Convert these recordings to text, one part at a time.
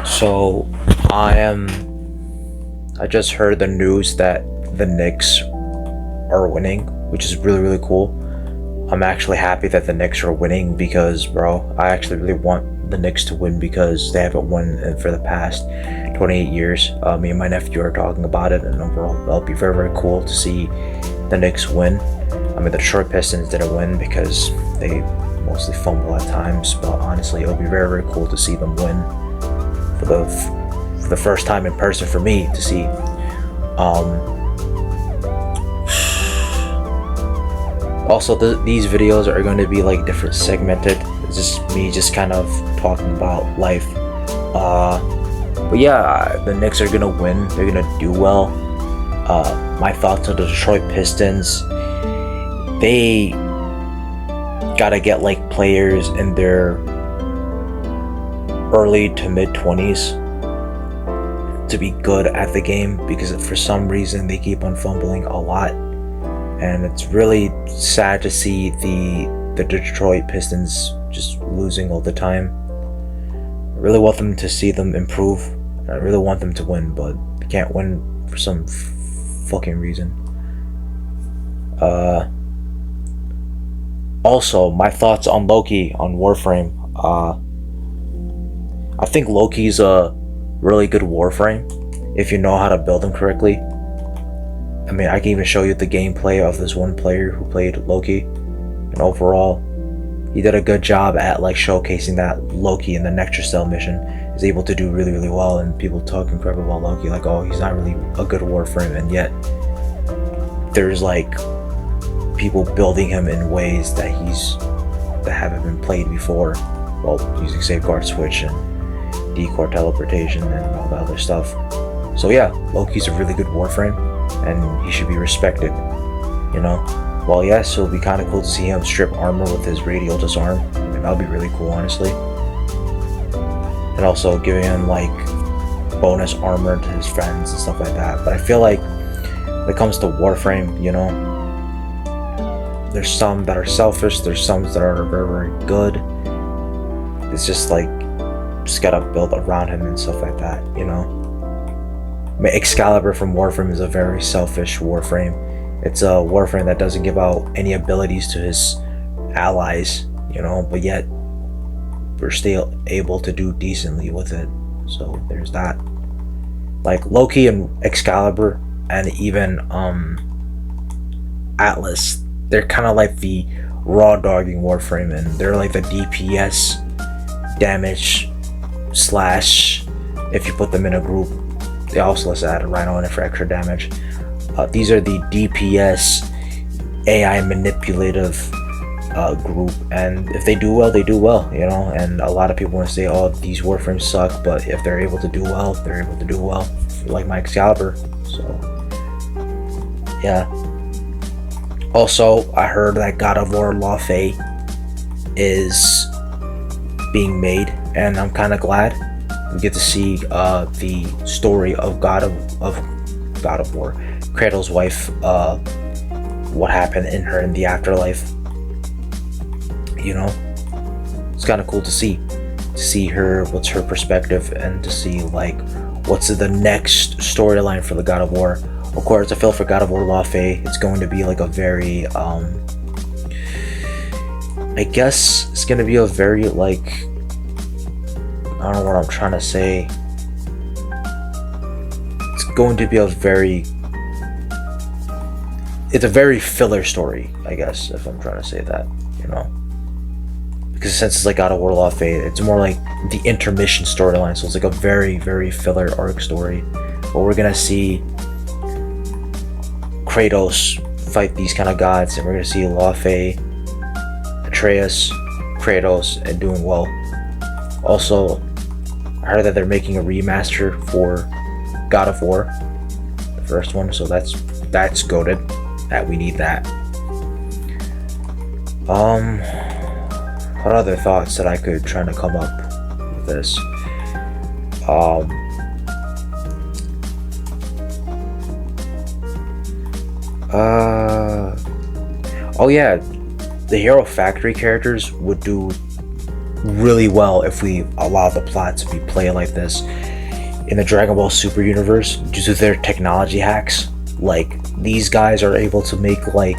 So I just heard the news that the Knicks are winning, which is really really cool. I'm actually happy that the Knicks are winning because, bro, I actually really want the Knicks to win because they haven't won for the past 28 years. Me and my nephew are talking about it, and overall, it'll be very very cool to see the Knicks win. I mean, the Detroit Pistons didn't win because they mostly fumble at times, but honestly, it'll be very very cool to see them win for the first time in person for me to see. Also, these videos are going to be like different segmented. It's just me just kind of talking about life. But yeah, the Knicks are gonna win. They're gonna do well. My thoughts on the Detroit Pistons: they gotta get like players in their early to mid 20s to be good at the game, because for some reason they keep on fumbling a lot, and it's really sad to see the Detroit Pistons just losing all the time. I really want them to see them improve. I really want them to win, but they can't win for some fucking reason. Also, my thoughts on Loki on Warframe. I think Loki's a really good Warframe if you know how to build him correctly. I mean, I can even show you the gameplay of this one player who played Loki, and overall, he did a good job at like showcasing that Loki in the Nectar mission is able to do really really well, and people talk incredible about Loki, like, oh, he's not really a good Warframe, and yet there's like people building him in ways that haven't been played before, well, using safeguard switch and decore teleportation and all that other stuff. So yeah, Loki's a really good Warframe, and he should be respected, you know. Well, yes, it'll be kind of cool to see him strip armor with his radial disarm. I mean, that'll be really cool, honestly. And also giving him like bonus armor to his friends and stuff like that. But I feel like when it comes to Warframe, you know, there's some that are selfish, there's some that are very very good. It's just like, just gotta build around him and stuff like that, you know. I mean, Excalibur from Warframe is a very selfish Warframe. It's a Warframe that doesn't give out any abilities to his allies, you know, but yet we're still able to do decently with it. So there's that. Like Loki and Excalibur and even Atlas, they're kind of like the raw dogging Warframe, and they're like the DPS damage slash, if you put them in a group, they also let's add a Rhino in it for extra damage. These are the DPS AI manipulative group, and if they do well, they do well, you know. And a lot of people want to say, oh, these Warframes suck, but if they're able to do well, they're able to do well, like my Excalibur. So yeah. Also, I heard that God of War LOKI is being made, and I'm kind of glad we get to see the story of God of War, Kratos' wife, what happened in the afterlife. You know, it's kind of cool to see her, what's her perspective, and to see like what's the next storyline for the God of War. Of course, I feel for God of War LOKI, it's going to be like a very I guess it's gonna be a very like, I don't know what I'm trying to say. It's going to be it's a very filler story, I guess, if I'm trying to say that, you know. Because since it's like God of War LOKI, it's more like the intermission storyline, so it's like a very, very filler arc story. But we're gonna see Kratos fight these kind of gods, and we're gonna see LOKI, Atreus, Kratos, and doing well. Also, I heard that they're making a remaster for God of War, the first one, so that's goated. That we need that. What other thoughts that I could try to come up with this? Oh yeah, the Hero Factory characters would do really well if we allow the plot to be played like this. In the Dragon Ball Super universe, due to their technology hacks, like these guys are able to make like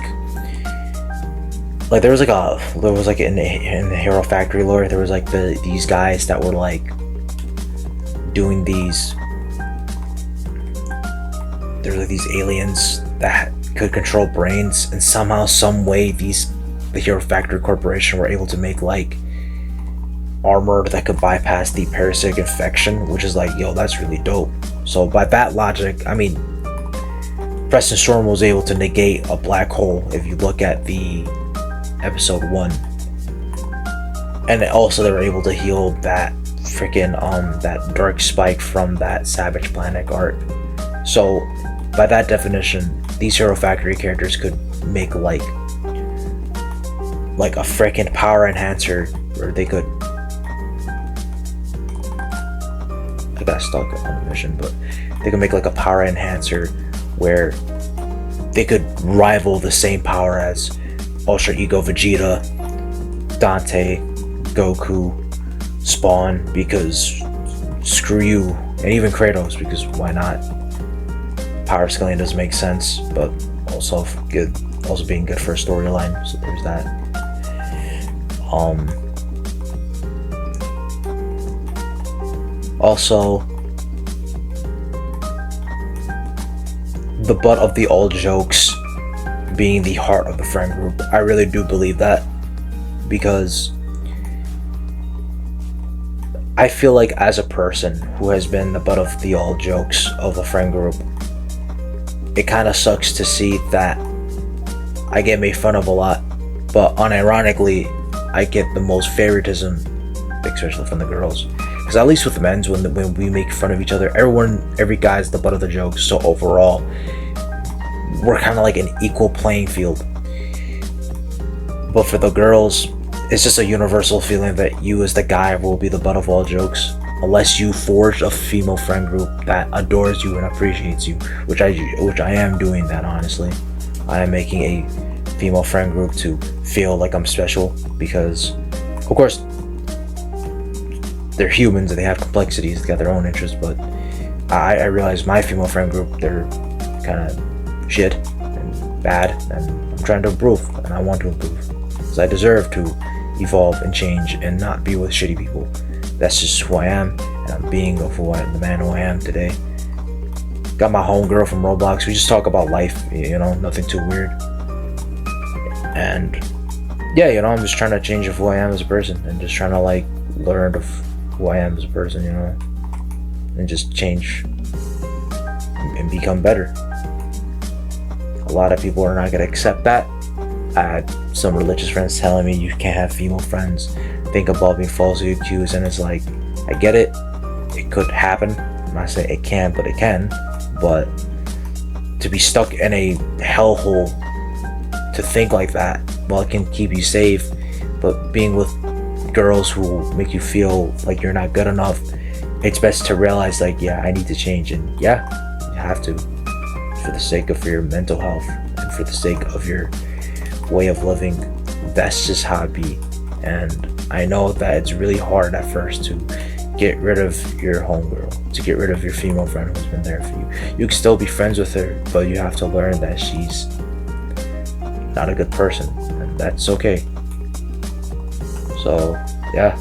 there was like in the Hero Factory lore, there was like these guys that were like doing these. There's like these aliens that could control brains, and somehow, some way, the Hero Factory Corporation were able to make like armor that could bypass the parasitic infection, which is like, yo, that's really dope. So by that logic, I mean, Preston Storm was able to negate a black hole if you look at the episode 1, and also they were able to heal that freaking that dark spike from that Savage Planet arc. So by that definition, these Hero Factory characters could make like a freaking power enhancer where they could. I got stuck on the mission, but they could make like a power enhancer where they could rival the same power as Ultra Ego Vegeta, Dante, Goku, Spawn, because screw you, and even Kratos, because why not? Power scaling doesn't make sense, but also being good for a storyline, so there's that. Also, the butt of the all jokes being the heart of the friend group. I really do believe that, because I feel like as a person who has been the butt of the all jokes of the friend group, it kind of sucks to see that I get made fun of a lot, but unironically I get the most favoritism, especially from the girls. Because at least with the men's, when we make fun of each other, every guy's the butt of the jokes. So overall, we're kind of like an equal playing field. But for the girls, it's just a universal feeling that you as the guy will be the butt of all jokes, unless you forge a female friend group that adores you and appreciates you, which I am doing that, honestly. I am making a female friend group to feel like I'm special, because of course they're humans and they have complexities, they got their own interests, but I realize my female friend group, they're kind of shit and bad, and I'm trying to improve, and I want to improve, because I deserve to evolve and change and not be with shitty people. That's just who I am, and I'm being of the man who I am today. Got my homegirl from Roblox. We just talk about life, you know, nothing too weird. And yeah, you know, I'm just trying to change of who I am as a person, and just trying to like learn of who I am as a person, you know, and just change and become better. A lot of people are not going to accept that. I had some religious friends telling me you can't have female friends, think about being falsely accused, and it's like, I get it, it could happen. I'm not saying it can, but it can. But to be stuck in a hellhole, to think like that, well, it can keep you safe, but being with girls who make you feel like you're not good enough, it's best to realize like, yeah, I need to change, and yeah, you have to, for the sake of your mental health and for the sake of your way of living. That's just how it be. And I know that it's really hard at first to get rid of your homegirl, to get rid of your female friend who's been there for you. You can still be friends with her, but you have to learn that she's not a good person, and that's okay. So yeah,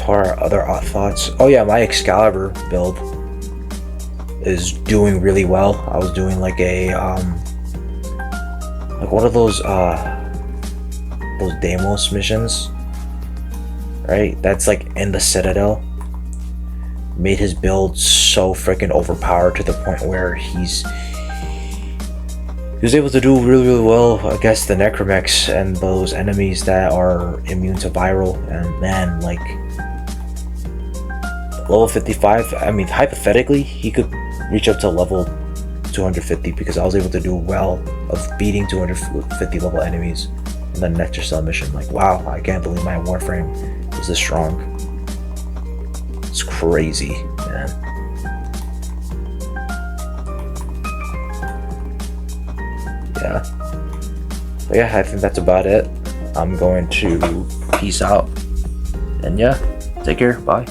what are other thoughts? Oh yeah, my Excalibur build is doing really well. I was doing like a like one of those Deimos missions, right? That's like in the Citadel. Made his build so freaking overpowered to the point where he was able to do really well against the Necromex and those enemies that are immune to viral. And man, like level 55, I mean, hypothetically he could reach up to level 250, because I was able to do well of beating 250 level enemies in the Nectar Cell mission. Like, wow, I can't believe my Warframe is this strong. It's crazy, man. Yeah. But yeah, I think that's about it. I'm going to Peace out. And yeah, take care. Bye.